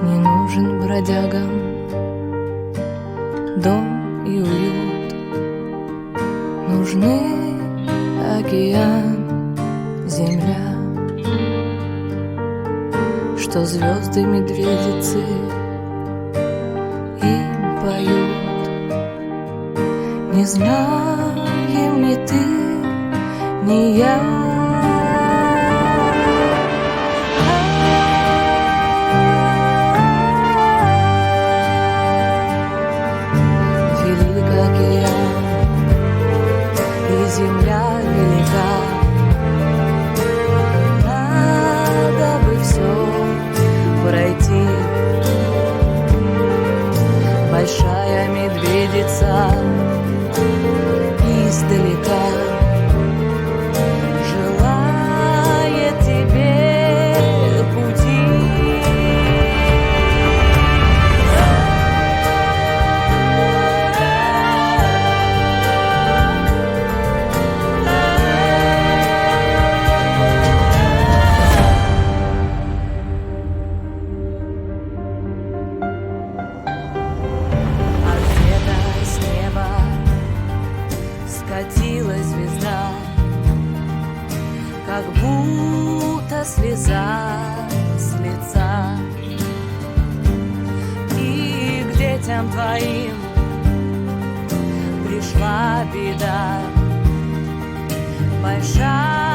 Не нужен бродягам дом и уют, нужны океан, земля, что звезды медведицы им поют. Не знаем ни ты, ни я. Земля велика, надо бы все пройти. Большая медведица издалека желает тебе пути. Катилась звезда, как будто слеза с лица. И к детям твоим пришла беда большая.